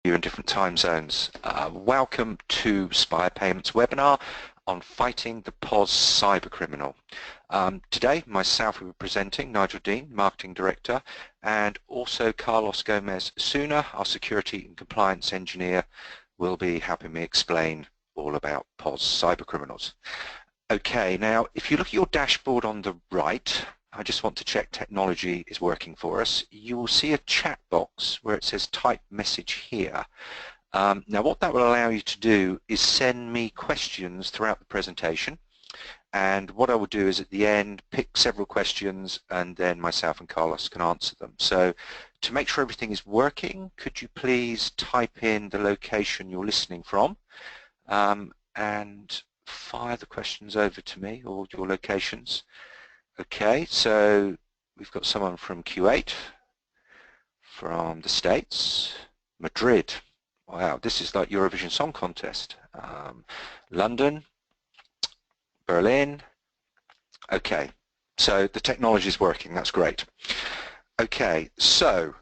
you in different time zones. Welcome to Spire Payments webinar on fighting the POS cybercriminal. Today, myself will be presenting, Nigel Dean, Marketing Director, and also Carlos Gomez Osuna, our Security and Compliance Engineer, will be helping me explain all about POS cybercriminals. Okay, now if you look at your dashboard on the right, I just want to check technology is working for us. You will see a chat box where it says type message here. Now what that will allow you to do is send me questions throughout the presentation, and what I will do is at the end pick several questions and then myself and Carlos can answer them. So to make sure everything is working, could you please type in the location you're listening from and fire the questions over to me, or your locations. Okay, so we've got someone from Kuwait, from the States, Madrid. Wow, this is like Eurovision Song Contest. London, Berlin. Okay, so the technology is working, that's great. Okay, so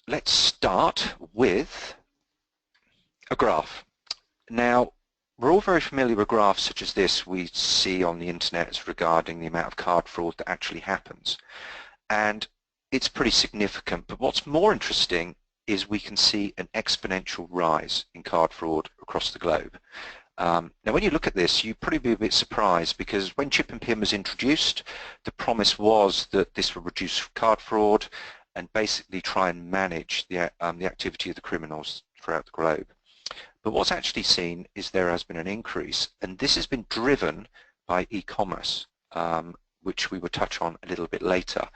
let's start with a graph. Now, we're all very familiar with graphs such as this we see on the internet regarding the amount of card fraud that actually happens. And it's pretty significant, but what's more interesting is we can see an exponential rise in card fraud across the globe. Now when you look at this, you'd probably be a bit surprised, because when chip and PIN was introduced, the promise was that this would reduce card fraud and basically try and manage the activity of the criminals throughout the globe. But what's actually seen is there has been an increase, and this has been driven by e-commerce, which we will touch on a little bit later.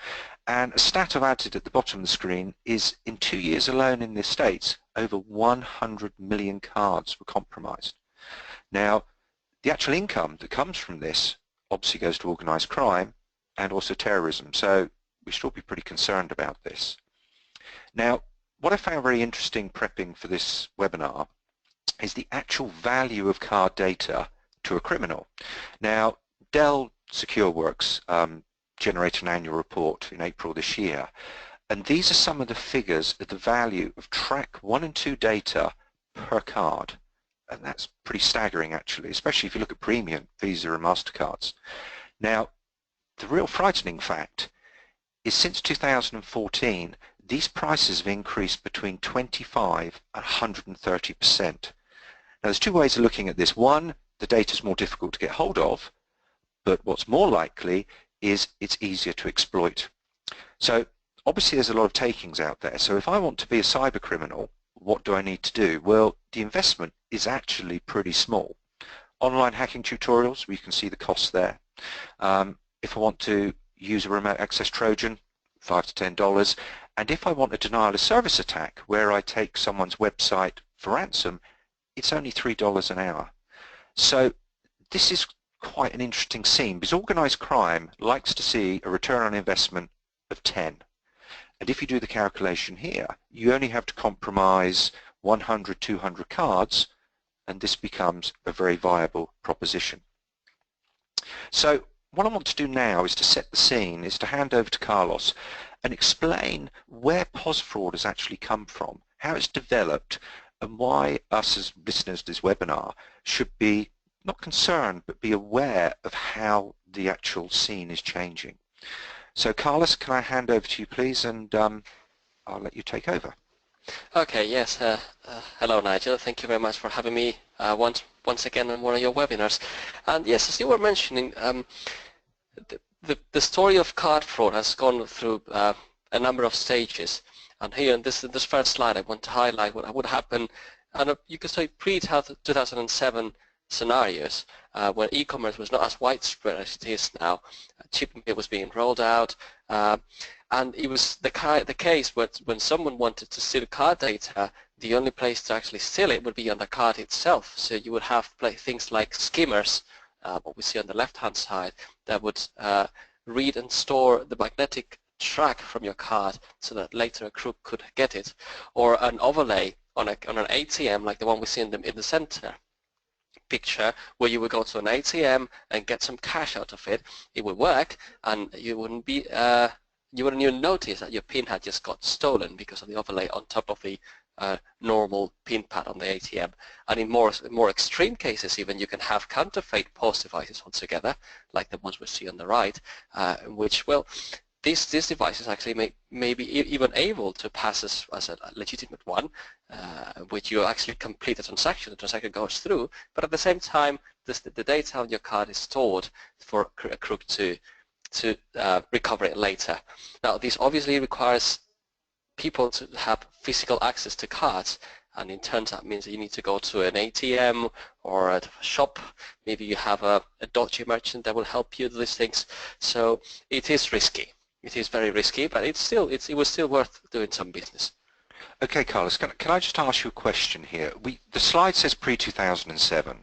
And a stat I've added at the bottom of the screen is in 2 years alone in the States, over 100 million cards were compromised. Now, the actual income that comes from this obviously goes to organised crime and also terrorism, so we should all be pretty concerned about this. Now, what I found very interesting prepping for this webinar is the actual value of card data to a criminal. Now, Dell SecureWorks generated an annual report in April this year, and these are some of the figures of the value of track 1 and 2 data per card, and that's pretty staggering actually, especially if you look at premium Visa and MasterCards. Now, the real frightening fact is since 2014, these prices have increased between 25 and 130%. Now, there's two ways of looking at this. One, the data is more difficult to get hold of, but what's more likely is it's easier to exploit. So obviously there's a lot of takings out there. So if I want to be a cyber criminal, what do I need to do? Well, the investment is actually pretty small. Online hacking tutorials, we can see the costs there. If I want to use a remote access Trojan, $5 to $10. And if I want a denial of service attack where I take someone's website for ransom, it's only $3 an hour. So this is quite an interesting scene, because organised crime likes to see a return on investment of 10. And if you do the calculation here, you only have to compromise 100, 200 cards, and this becomes a very viable proposition. So what I want to do now is to set the scene, is to hand over to Carlos and explain where POS fraud has actually come from, how it's developed, and why us as listeners to this webinar should be not concerned but be aware of how the actual scene is changing. So Carlos, can I hand over to you please, and I'll let you take over. Okay, yes. Hello Nigel, thank you very much for having me once again on one of your webinars. And yes, as you were mentioning, the story of card fraud has gone through a number of stages. And here in this first slide I want to highlight what would happen, and you could say pre-2007 scenarios when e-commerce was not as widespread as it is now. Chip and PIN was being rolled out, and it was the case when someone wanted to steal card data, the only place to actually steal it would be on the card itself. So you would have things like skimmers, what we see on the left-hand side, that would read and store the magnetic track from your card so that later a crook could get it, or an overlay on an ATM like the one we see in the center picture, where you would go to an ATM and get some cash out of it. It would work, and you wouldn't be you wouldn't even notice that your PIN had just got stolen because of the overlay on top of the normal PIN pad on the ATM. And in more extreme cases even, you can have counterfeit POS devices altogether, like the ones we see on the right, which, well, these devices actually may be even able to pass as a legitimate one, which you actually complete the transaction goes through, but at the same time, the data on your card is stored for a crook to recover it later. Now, this obviously requires people to have physical access to cards, and in turn that means that you need to go to an ATM or a shop. Maybe you have a dodgy merchant that will help you do these things. So it is risky. It is very risky, but it was still worth doing some business. Okay, Carlos, can I just ask you a question here? The slide says pre-2007,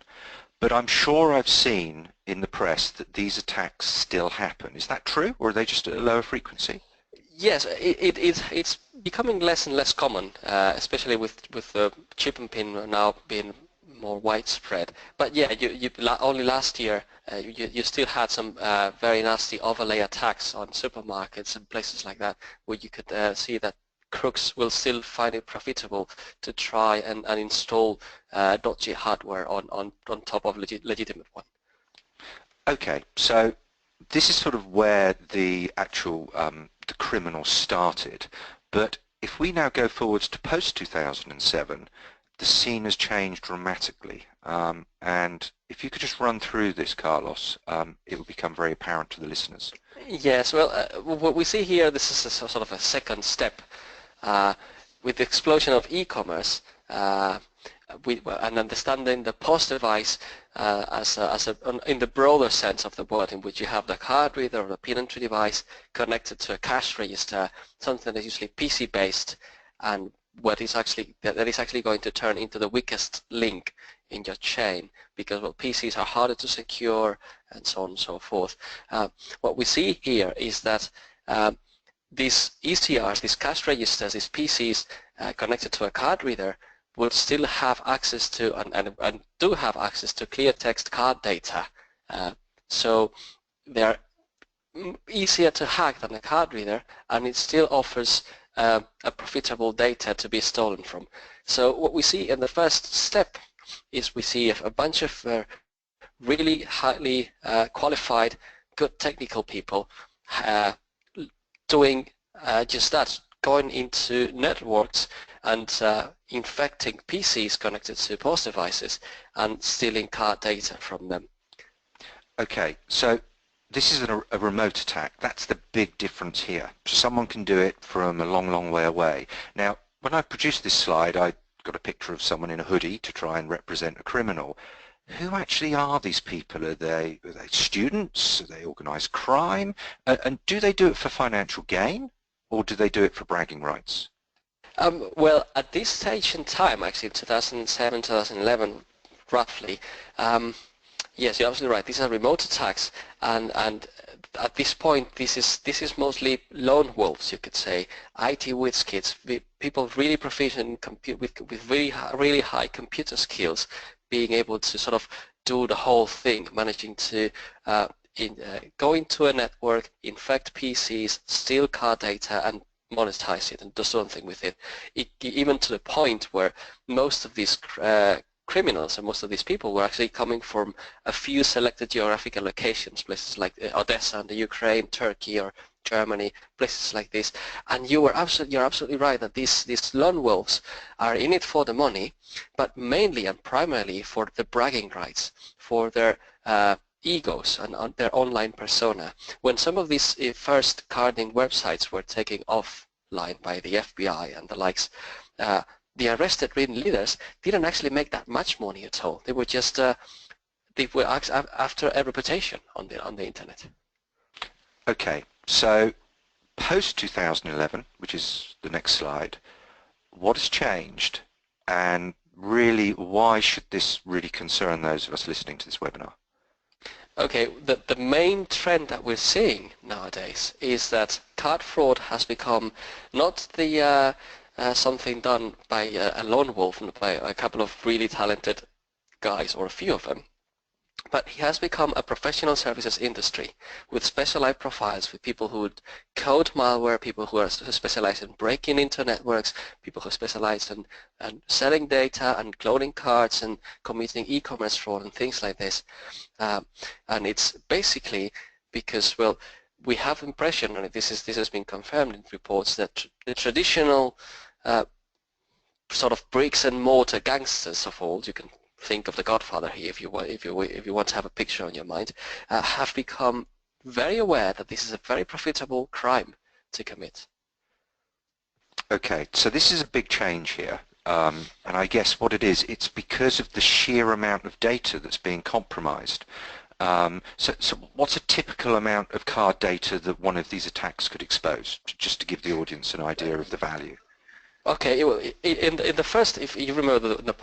but I'm sure I've seen in the press that these attacks still happen. Is that true, or are they just at a lower frequency? Yes, it's becoming less and less common, especially with the chip and pin now being more widespread. But yeah, only last year you still had some very nasty overlay attacks on supermarkets and places like that, where you could see that crooks will still find it profitable to try and install dodgy hardware on top of legitimate one. Okay, so this is sort of where the actual the criminal started, but if we now go forwards to post-2007, the scene has changed dramatically, and if you could just run through this, Carlos, it will become very apparent to the listeners. Yes, well, what we see here, this is sort of a second step. With the explosion of e-commerce, and understanding the POS device in the broader sense of the word, in which you have the card reader or the PIN entry device connected to a cash register, something that is usually PC-based, and that is actually going to turn into the weakest link in your chain, because, well, PCs are harder to secure and so on and so forth. What we see here is that these ECRs, these cash registers, these PCs connected to a card reader would still have access to and do have access to clear text card data. So they're easier to hack than a card reader, and it still offers a profitable data to be stolen from. So what we see in the first step is we see a bunch of really highly qualified, good technical people doing just that, going into networks and infecting PCs connected to POS devices and stealing card data from them. Okay, so this is a remote attack. That's the big difference here. So someone can do it from a long, long way away. Now, when I produced this slide, I got a picture of someone in a hoodie to try and represent a criminal. Who actually are these people? Are they students? Are they organised crime? And do they do it for financial gain, or do they do it for bragging rights? Well, at this stage in time, actually 2007, 2011, roughly, yes, you're absolutely right. These are remote attacks, and at this point, this is mostly lone wolves, you could say, IT whiz kids, people really proficient with really high computer skills, being able to sort of do the whole thing, managing to go into a network, infect PCs, steal card data, and monetize it and do something with it, even to the point where most of these criminals and most of these people were actually coming from a few selected geographical locations, places like Odessa and the Ukraine, Turkey, or Germany, places like this. And you're absolutely right that these lone wolves are in it for the money, but mainly and primarily for the bragging rights, for their egos and their online persona. When some of these first carding websites were taken offline by the FBI and the likes, the arrested leaders didn't actually make that much money at all. They were just they were after a reputation on the internet. Okay, so post 2011, which is the next slide, what has changed, and really why should this really concern those of us listening to this webinar? Okay, the main trend that we're seeing nowadays is that card fraud has become not the something done by a lone wolf, by a couple of really talented guys or a few of them, But he has become a professional services industry with specialized profiles, with people who would code malware, people who are specialized in breaking into networks, people who specialize in selling data and cloning cards and committing e-commerce fraud and things like this. And it's basically because, well, we have the impression, and this has been confirmed in reports, that the traditional sort of bricks and mortar gangsters of old, you can think of the Godfather here if you want to have a picture on your mind, have become very aware that this is a very profitable crime to commit. Okay, so this is a big change here, and I guess what it is, it's because of the sheer amount of data that's being compromised. So what's a typical amount of card data that one of these attacks could expose, just to give the audience an idea of the value? Okay, in the first, if you remember the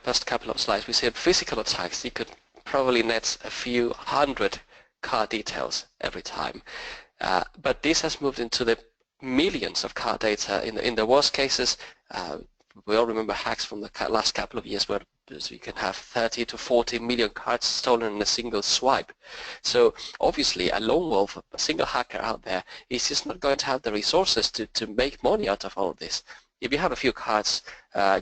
past couple of slides, we said physical attacks, you could probably net a few hundred card details every time. But this has moved into the millions of card data. In the worst cases, we all remember hacks from the last couple of years where you can have 30 to 40 million cards stolen in a single swipe. So obviously a lone wolf, a single hacker out there, is just not going to have the resources to make money out of all of this. If you have a few cards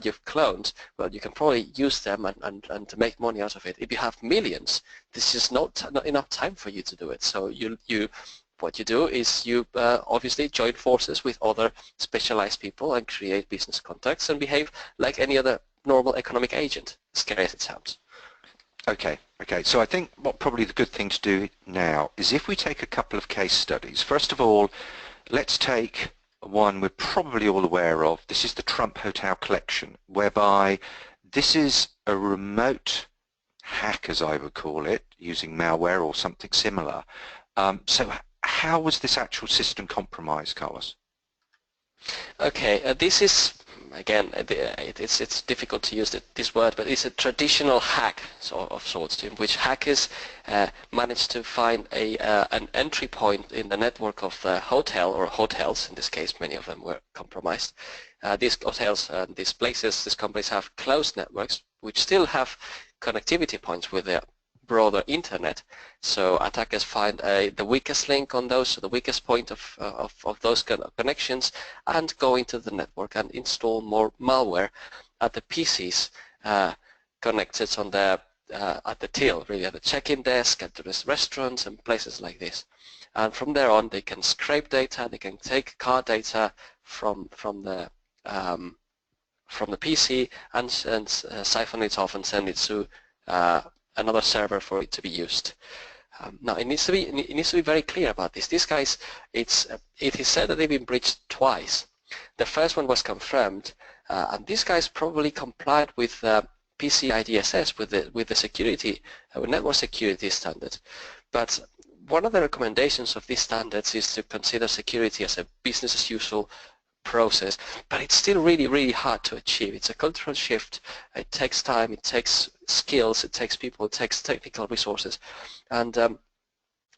you've cloned, well, you can probably use them and to make money out of it. If you have millions, this is not enough time for you to do it. So what you do is you obviously join forces with other specialized people and create business contacts and behave like any other normal economic agent, scary as it sounds. Okay. So I think what probably the good thing to do now is if we take a couple of case studies. First of all, let's take one we're probably all aware of. This is the Trump Hotel collection, whereby this is a remote hack, as I would call it, using malware or something similar. So how was this actual system compromised, Carlos? Okay, this is, again, it's difficult to use this word, but it's a traditional hack of sorts, in which hackers managed to find an entry point in the network of the hotel, or hotels, in this case many of them were compromised. These hotels, these places, these companies have closed networks which still have connectivity points with the broader internet. So attackers find the weakest link on those, so the weakest point of those connections, and go into the network and install more malware at the PCs connected on the at the till, really at the check-in desk, at the restaurants and places like this. And from there on, they can scrape data, they can take card data from the PC and siphon it off and send it to another server for it to be used. Now it needs to be very clear about this. These guys, it is said that they've been breached twice. The first one was confirmed, and these guys probably complied with PCI DSS, with the security, with network security standard. But one of the recommendations of these standards is to consider security as a business as usual process, but it's still really hard to achieve. It's a cultural shift. It takes time, it takes skills, it takes people, it takes technical resources, and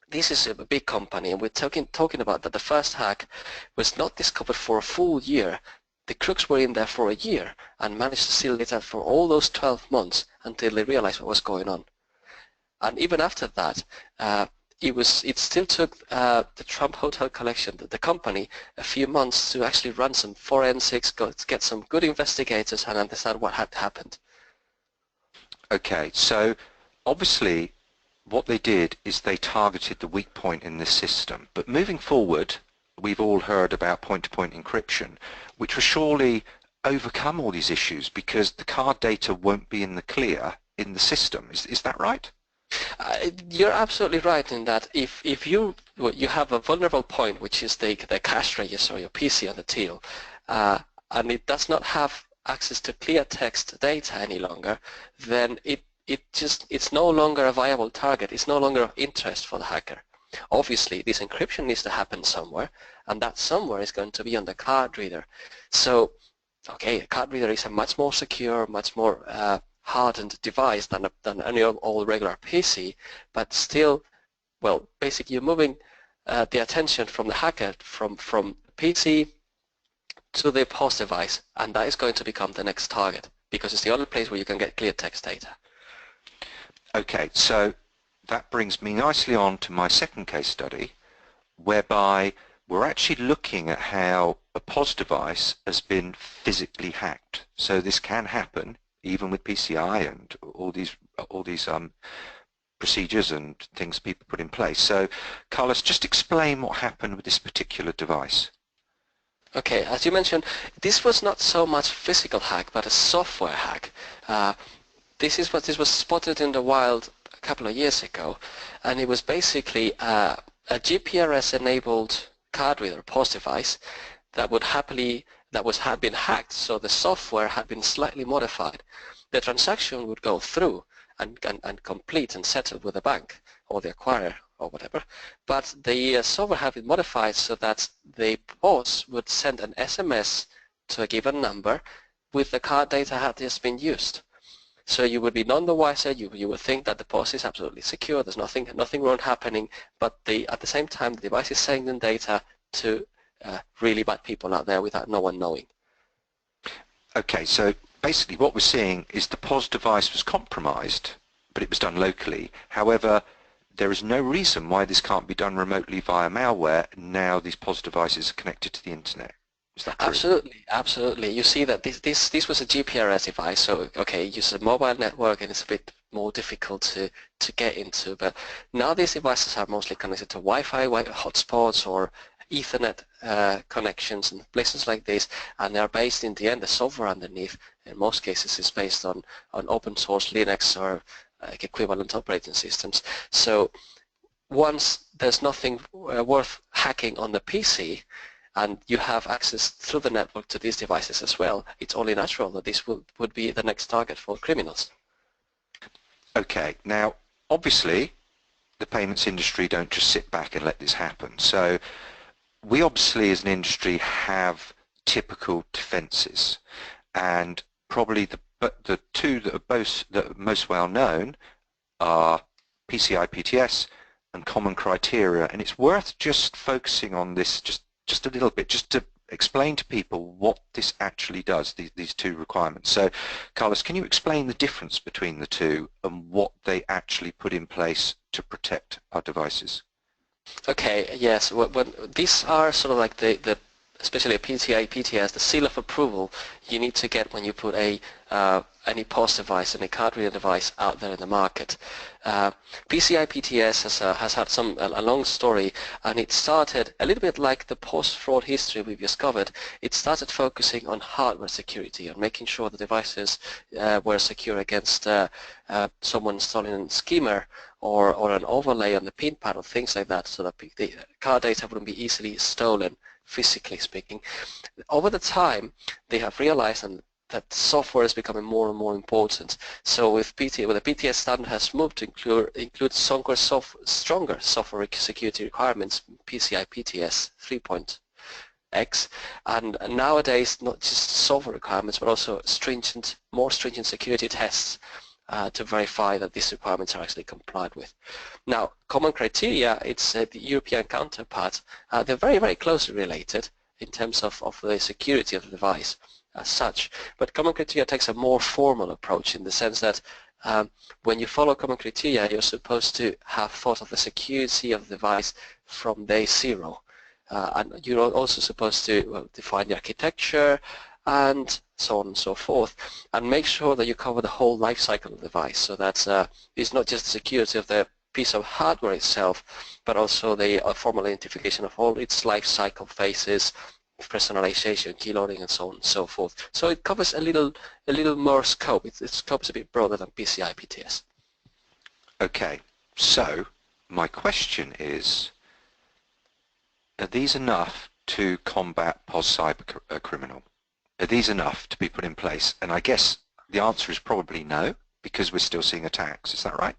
this is a big company, and we're talking about that the first hack was not discovered for a full year. The crooks were in there for a year and managed to steal data for all those 12 months until they realized what was going on. And even after that, it still took the Trump Hotel collection, the company, a few months to actually run some forensics, get some good investigators and understand what had happened. Okay, so obviously what they did is they targeted the weak point in the system. But moving forward, we've all heard about point-to-point encryption, which will surely overcome all these issues because the card data won't be in the clear in the system. Is that right? You're absolutely right in that if you have a vulnerable point, which is the cash register or your PC on the till, and it does not have access to clear text data any longer, then it's no longer a viable target. It's no longer of interest for the hacker. Obviously, this encryption needs to happen somewhere, and that somewhere is going to be on the card reader. So, okay, a card reader is a much more secure, much more hardened device than any old regular PC, but still, well, basically you're moving the attention from the hacker from PC to the POS device, and that is going to become the next target because it's the only place where you can get clear text data. Okay, so that brings me nicely on to my second case study, whereby we're actually looking at how a POS device has been physically hacked. So this can happen even with PCI and all these procedures and things people put in place. So Carlos, just explain what happened with this particular device. Okay, as you mentioned, this was not so much physical hack, but a software hack. This was spotted in the wild a couple of years ago, and it was basically a GPRS-enabled card reader POS device that had been hacked. So the software had been slightly modified. The transaction would go through and complete and settle with the bank or the acquirer or whatever, but the software had been modified so that the POS would send an SMS to a given number with the card data had just been used. So you would be none the wiser. You would think that the POS is absolutely secure. There's nothing wrong happening, but at the same time the device is sending data to really bad people out there without no one knowing. Okay, so basically what we're seeing is the POS device was compromised, but it was done locally. However, there is no reason why this can't be done remotely via malware. Now these POS devices are connected to the internet. Is that true? Absolutely, absolutely. You see that this was a GPRS device, so okay, it uses a mobile network and it's a bit more difficult to get into, but now these devices are mostly connected to Wi-Fi hotspots or Ethernet connections and places like this, and they are based in the end, the software underneath in most cases is based on open source Linux or equivalent operating systems. So once there's nothing worth hacking on the PC and you have access through the network to these devices as well, it's only natural that this would be the next target for criminals. Okay, now obviously the payments industry don't just sit back and let this happen. So we obviously as an industry have typical defenses, and probably the two that are most well known are PCI PTS and common criteria, and it's worth just focusing on this just a little bit, just to explain to people what this actually does, these two requirements. So Carlos, can you explain the difference between the two and what they actually put in place to protect our devices? Okay, yes, these are sort of like the especially a PCI PTS, the seal of approval you need to get when you put any POS device, any card reader device out there in the market. PCI PTS has had a long story, and it started a little bit like the POS fraud history we've discovered. It started focusing on hardware security, on making sure the devices were secure against someone installing a skimmer or an overlay on the pin pad or things like that, so that the card data wouldn't be easily stolen, physically speaking. Over the time, they have realized that software is becoming more and more important. So with the PTS standard has moved to include stronger software security requirements, PCI PTS 3.x, and nowadays not just software requirements but also more stringent security tests to verify that these requirements are actually complied with. Now, common criteria, it's the European counterpart. They're very, very closely related in terms of the security of the device as such, but common criteria takes a more formal approach in the sense that when you follow common criteria, you're supposed to have thought of the security of the device from day zero, and you're also supposed to define the architecture and so on and so forth, and make sure that you cover the whole life cycle of the device, so that it's not just the security of the piece of hardware itself, but also the formal identification of all its life cycle phases, personalization, key loading, and so on and so forth. So it covers a little more scope. Its scope is a bit broader than PCI PTS. Okay, so my question is, are these enough to combat POS cyber criminal? Are these enough to be put in place? And I guess the answer is probably no, because we're still seeing attacks. Is that right?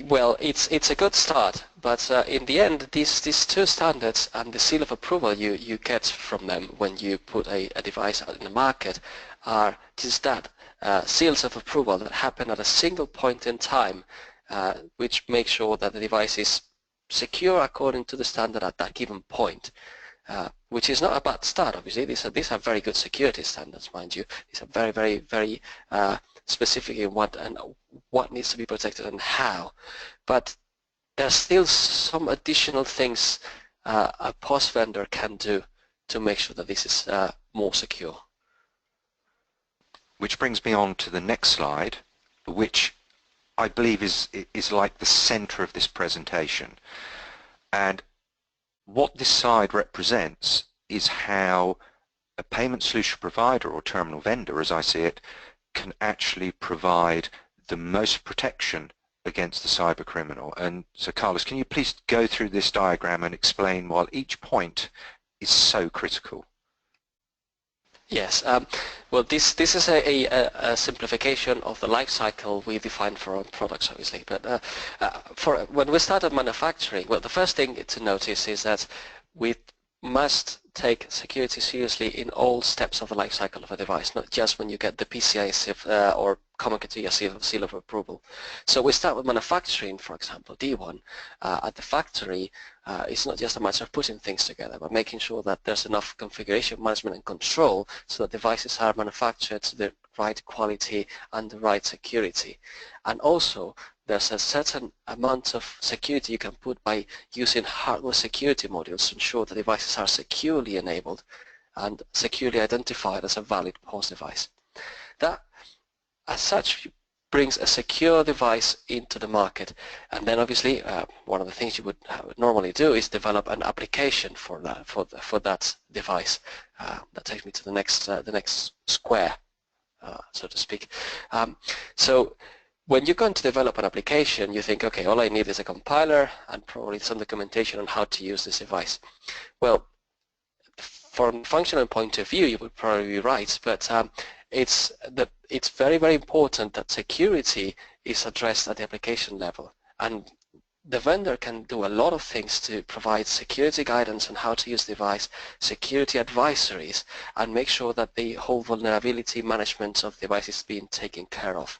Well, it's a good start, but in the end, these two standards and the seal of approval you get from them when you put a device out in the market are just that, seals of approval that happen at a single point in time, which make sure that the device is secure according to the standard at that given point. which is not a bad start, obviously. These are very good security standards, mind you. These are very, very, very specific in what needs to be protected and how. But there's still some additional things a POS vendor can do to make sure that this is more secure. Which brings me on to the next slide, which I believe is like the center of this presentation. And what this slide represents is how a payment solution provider or terminal vendor, as I see it, can actually provide the most protection against the cyber criminal. And so Carlos, can you please go through this diagram and explain why each point is so critical? Yes, well, this is a simplification of the life cycle we define for our products, obviously. But for when we started manufacturing, well, the first thing to notice is that we must take security seriously in all steps of the life cycle of a device, not just when you get the PCI or Common Criteria seal of approval. So we start with manufacturing, for example, D1. At the factory, it's not just a matter of putting things together, but making sure that there's enough configuration management and control so that devices are manufactured to the right quality and the right security. And also, there's a certain amount of security you can put by using hardware security modules to ensure the devices are securely enabled and securely identified as a valid POS device. That, as such, brings a secure device into the market. And then obviously, one of the things you would normally do is develop an application for that device. That takes me to the next square, so to speak. So when you're going to develop an application, you think, okay, all I need is a compiler and probably some documentation on how to use this device. Well, from a functional point of view, you would probably be right, but it's very, very important that security is addressed at the application level. And the vendor can do a lot of things to provide security guidance on how to use the device, security advisories, and make sure that the whole vulnerability management of the device is being taken care of.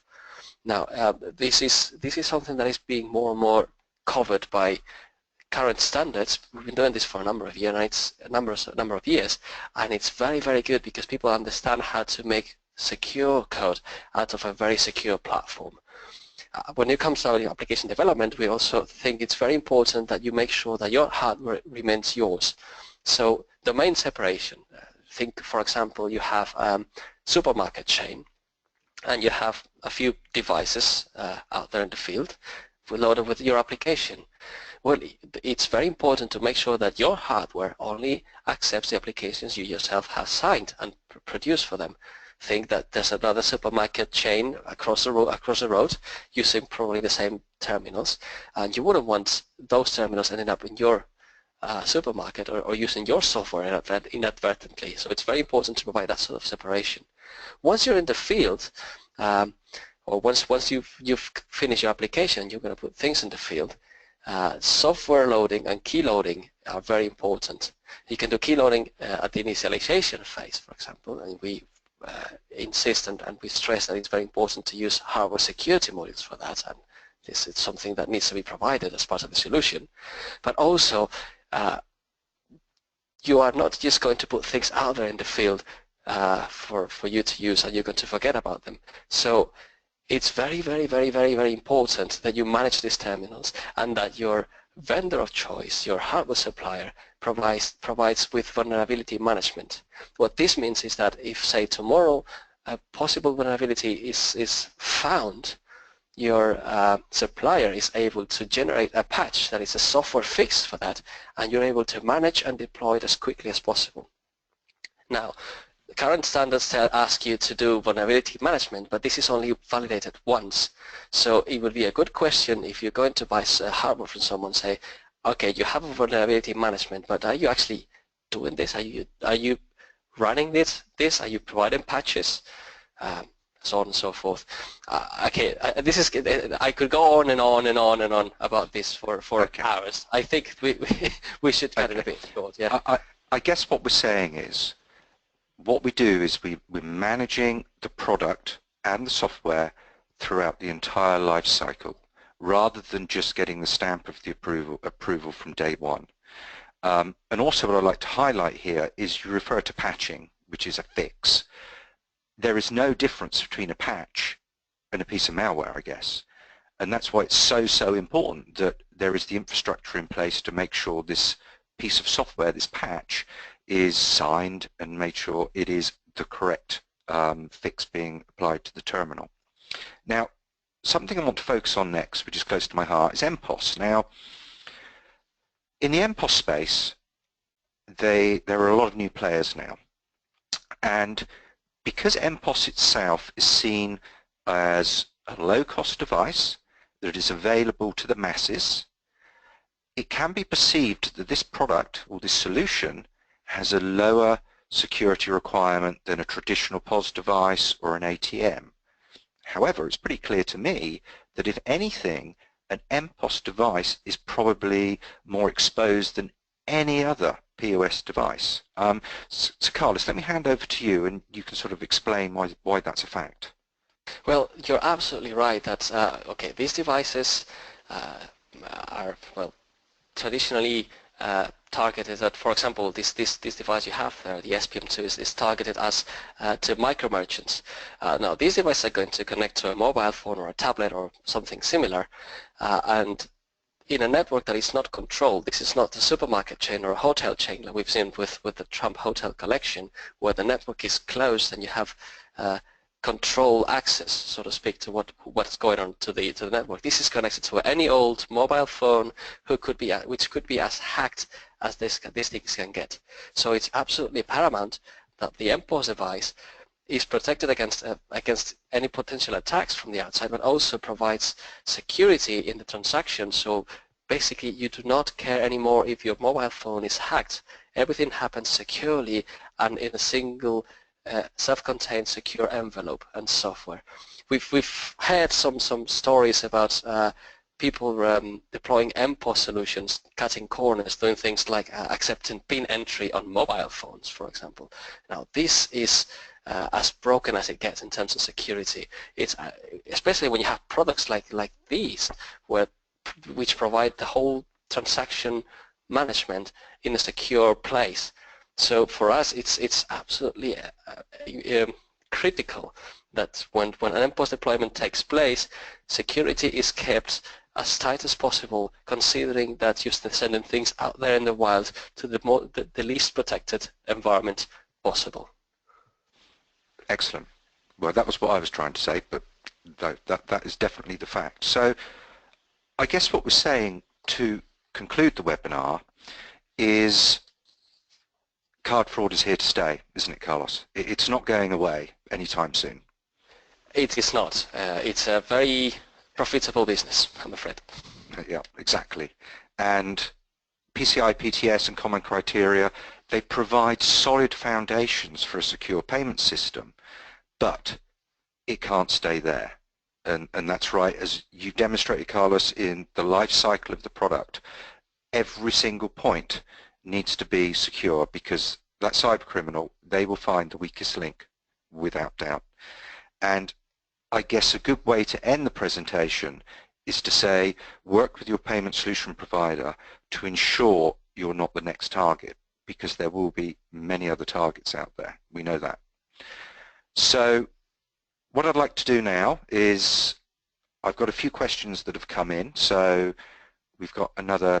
Now, this is something that is being more and more covered by current standards. We've been doing this for a number of years, and it's a number of years, and it's very, very good because people understand how to make secure code out of a very secure platform. When it comes to application development, we also think it's very important that you make sure that your hardware remains yours. So domain separation. Think, for example, you have a supermarket chain, and you have a few devices out there in the field loaded with your application. Well, it's very important to make sure that your hardware only accepts the applications you yourself have signed and produced for them. Think that there's another supermarket chain across the road using probably the same terminals, and you wouldn't want those terminals ending up in your supermarket or using your software inadvertently. So it's very important to provide that sort of separation. Once you're in the field, or once you've finished your application, you're going to put things in the field. Software loading and key loading are very important. You can do key loading at the initialization phase, for example, and we insist and we stress that it's very important to use hardware security modules for that, and this is something that needs to be provided as part of the solution. But also, you are not just going to put things out there in the field for you to use and you're going to forget about them. So it's very, very, very, very, very important that you manage these terminals and that your vendor of choice, your hardware supplier, provides with vulnerability management. What this means is that if, say, tomorrow a possible vulnerability is found, your supplier is able to generate a patch that is a software fix for that, and you're able to manage and deploy it as quickly as possible. Now, the current standards ask you to do vulnerability management, but this is only validated once. So it would be a good question if you're going to buy hardware from someone, say, okay, you have a vulnerability management, but are you actually doing this? Are you running this? Are you providing patches? So on and so forth. Okay, I could go on and on and on and on about this for hours. I think we should cut it a bit short. Yeah. I guess what we're saying is, what we do is we're managing the product and the software throughout the entire life cycle, rather than just getting the stamp of the approval from day one. And also what I'd like to highlight here is you refer to patching, which is a fix. There is no difference between a patch and a piece of malware, I guess. And that's why it's so important that there is the infrastructure in place to make sure this piece of software, this patch, is signed and made sure it is the correct fix being applied to the terminal. Now, something I want to focus on next, which is close to my heart, is MPOS. Now, in the MPOS space, there are a lot of new players now. And because MPOS itself is seen as a low-cost device that is available to the masses, it can be perceived that this product or this solution has a lower security requirement than a traditional POS device or an ATM. However, it's pretty clear to me that if anything, an MPOS device is probably more exposed than any other POS device. So Carlos, let me hand over to you and you can sort of explain why that's a fact. Well, you're absolutely right that, okay, these devices are, well, traditionally targeted at, for example, this device you have there, the SPM2 is targeted as to micro merchants. Now, these devices are going to connect to a mobile phone or a tablet or something similar, and in a network that is not controlled. This is not a supermarket chain or a hotel chain that we've seen with the Trump Hotel collection, where the network is closed and you have control access, so to speak, to what's going on to the network. This is connected to any old mobile phone which could be as hacked as these things can get. So it's absolutely paramount that the MPOS device is protected against any potential attacks from the outside, but also provides security in the transaction. So basically, you do not care anymore if your mobile phone is hacked. Everything happens securely and in a single self-contained secure envelope and software. We've heard some stories about people deploying MPOS solutions, cutting corners, doing things like accepting PIN entry on mobile phones, for example. Now, this is as broken as it gets in terms of security. It's especially when you have products like these, which provide the whole transaction management in a secure place. So for us, it's absolutely critical that when an MPOS deployment takes place, security is kept as tight as possible, considering that you're sending things out there in the wild to the least protected environment possible. Excellent. Well, that was what I was trying to say, but that is definitely the fact. So I guess what we're saying to conclude the webinar is card fraud is here to stay, isn't it, Carlos? It's not going away anytime soon. It is not. It's a very profitable business, I'm afraid. Yeah, exactly. And PCI, PTS and common criteria, they provide solid foundations for a secure payment system, but it can't stay there. And that's right, as you demonstrated, Carlos, in the life cycle of the product, every single point needs to be secure, because that cyber criminal, they will find the weakest link, without doubt. And I guess a good way to end the presentation is to say, work with your payment solution provider to ensure you're not the next target, because there will be many other targets out there. We know that. So what I'd like to do now is, I've got a few questions that have come in, so we've got another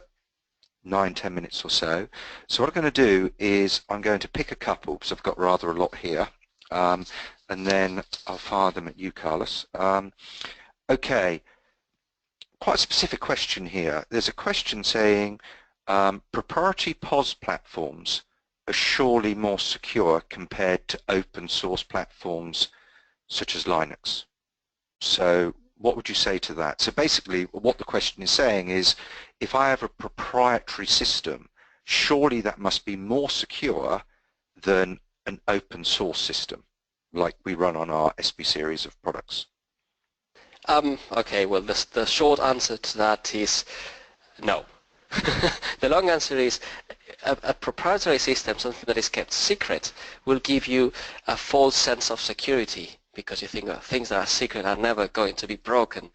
9-10 minutes or so. So what I'm going to do is I'm going to pick a couple, because I've got rather a lot here, and then I'll fire them at you, Carlos. Okay, quite a specific question here. There's a question saying, proprietary POS platforms are surely more secure compared to open source platforms such as Linux. So what would you say to that? So basically what the question is saying is, if I have a proprietary system, surely that must be more secure than an open source system like we run on our SB series of products. Okay, well the short answer to that is no. The long answer is a proprietary system, something that is kept secret, will give you a false sense of security, because you think things that are secret are never going to be broken.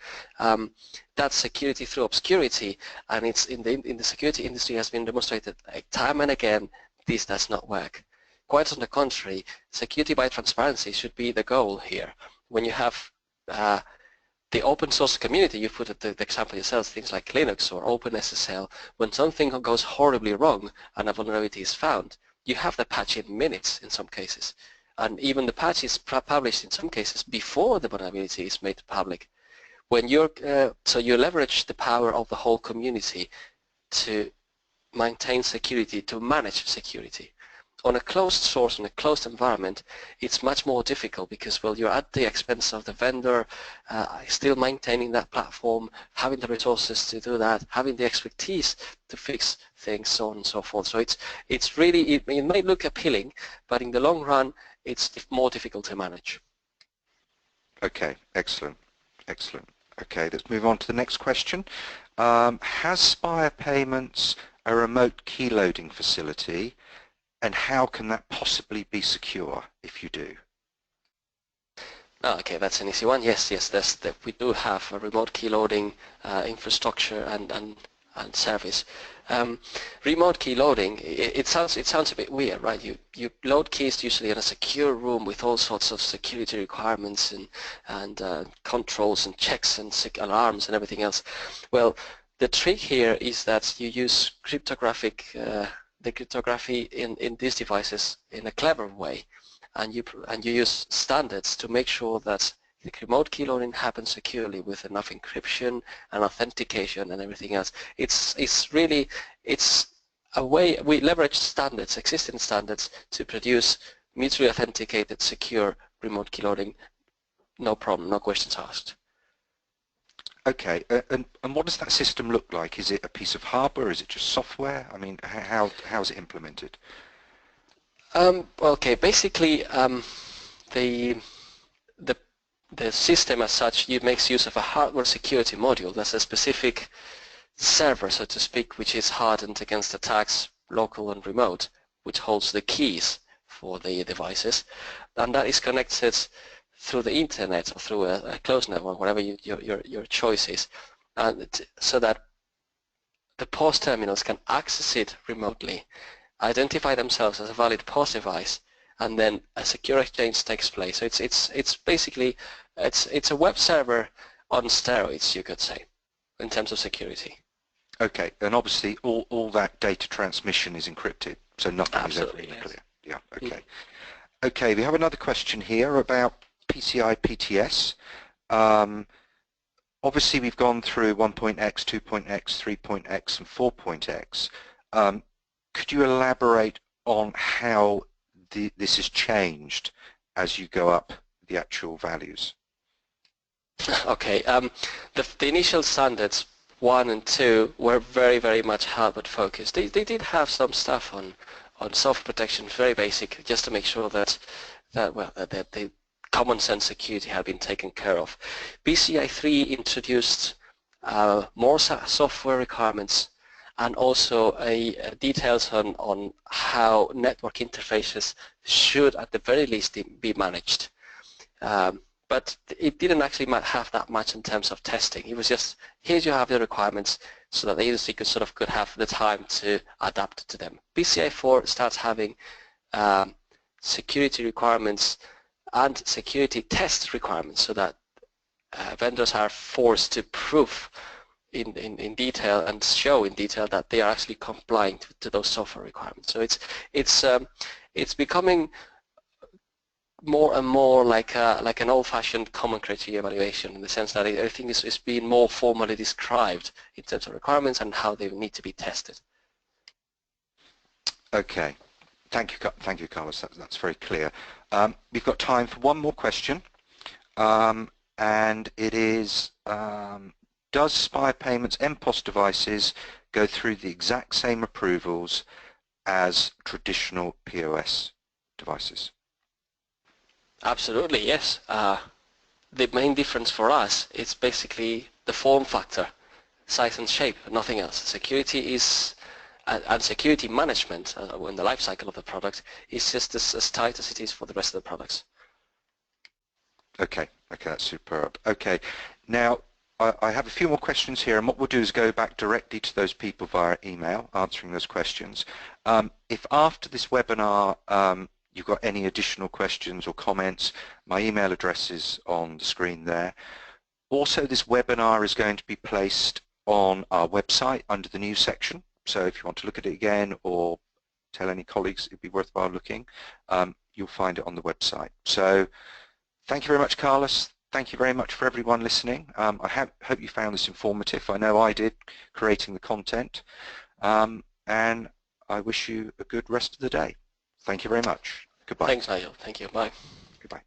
That's security through obscurity, and it's in the security industry has been demonstrated like time and again this does not work. Quite on the contrary, security by transparency should be the goal here. When you have the open source community, you put the example yourself, things like Linux or OpenSSL, when something goes horribly wrong and a vulnerability is found, you have the patch in minutes in some cases. And even the patch is published in some cases before the vulnerability is made public. When so you leverage the power of the whole community to maintain security, to manage security. On a closed source, on a closed environment, it's much more difficult because, well, you're at the expense of the vendor, still maintaining that platform, having the resources to do that, having the expertise to fix things, so on and so forth. So it's really, it may look appealing, but in the long run, it's more difficult to manage. Okay, excellent, excellent. Okay, let's move on to the next question. Has Spire Payments a remote key loading facility? And how can that possibly be secure if you do? Okay, that's an easy one. Yes, we do have a remote key loading infrastructure and service. Remote key loading, it sounds a bit weird, right? You load keys usually in a secure room with all sorts of security requirements and controls and checks and alarms and everything else. Well, the trick here is that you use the cryptography in these devices in a clever way, and you use standards to make sure that the remote key loading happens securely with enough encryption and authentication and everything else. It's a way we leverage standards, existing standards, to produce mutually authenticated, secure remote key loading. No problem, no questions asked. Okay, and what does that system look like? Is it a piece of hardware? Is it just software? I mean, how is it implemented? Okay, basically the system as such makes use of a hardware security module. That's a specific server, so to speak, which is hardened against attacks, local and remote, which holds the keys for the devices, and that is connected through the internet or through a closed network, whatever your choice is, and so that the POS terminals can access it remotely, identify themselves as a valid POS device, and then a secure exchange takes place. So it's basically it's a web server on steroids, you could say, in terms of security. Okay, and obviously all that data transmission is encrypted, so nothing Absolutely, is ever clear. yes. Yeah. Okay. Okay, we have another question here about PCI PTS. Obviously we've gone through 1.x, 2.x, 3.x and 4.x. Could you elaborate on how this has changed as you go up the actual values? Okay, the initial standards 1 and 2 were very much hardware focused. They did have some stuff on software protection, very basic, just to make sure that the common sense security had been taken care of. PCI 3 introduced more software requirements and also details on how network interfaces should at the very least be managed. But it didn't actually have that much in terms of testing. It was just, here you have the requirements so that the industry could have the time to adapt to them. PCI 4 starts having security requirements and security test requirements so that vendors are forced to prove in detail and show in detail that they are actually complying to those software requirements. So it's becoming more and more like an old-fashioned common criteria evaluation, in the sense that everything is being more formally described in terms of requirements and how they need to be tested. Okay, thank you, Carlos. That's very clear. We've got time for one more question, and it is: does Spire Payments MPOS devices go through the exact same approvals as traditional POS devices? Absolutely, yes. The main difference for us is basically the form factor, size and shape, nothing else. Security is, and security management in the life cycle of the product is just as tight as it is for the rest of the products. Okay, okay, that's superb. Okay, now I have a few more questions here, and what we'll do is go back directly to those people via email, answering those questions. If after this webinar you've got any additional questions or comments, my email address is on the screen there. Also, this webinar is going to be placed on our website under the news section, so if you want to look at it again or tell any colleagues it'd be worthwhile looking, you'll find it on the website. So thank you very much, Carlos. Thank you very much for everyone listening. I hope you found this informative. I know I did, creating the content. And I wish you a good rest of the day. Thank you very much. Goodbye. Thanks, Nigel. Thank you. Bye. Goodbye.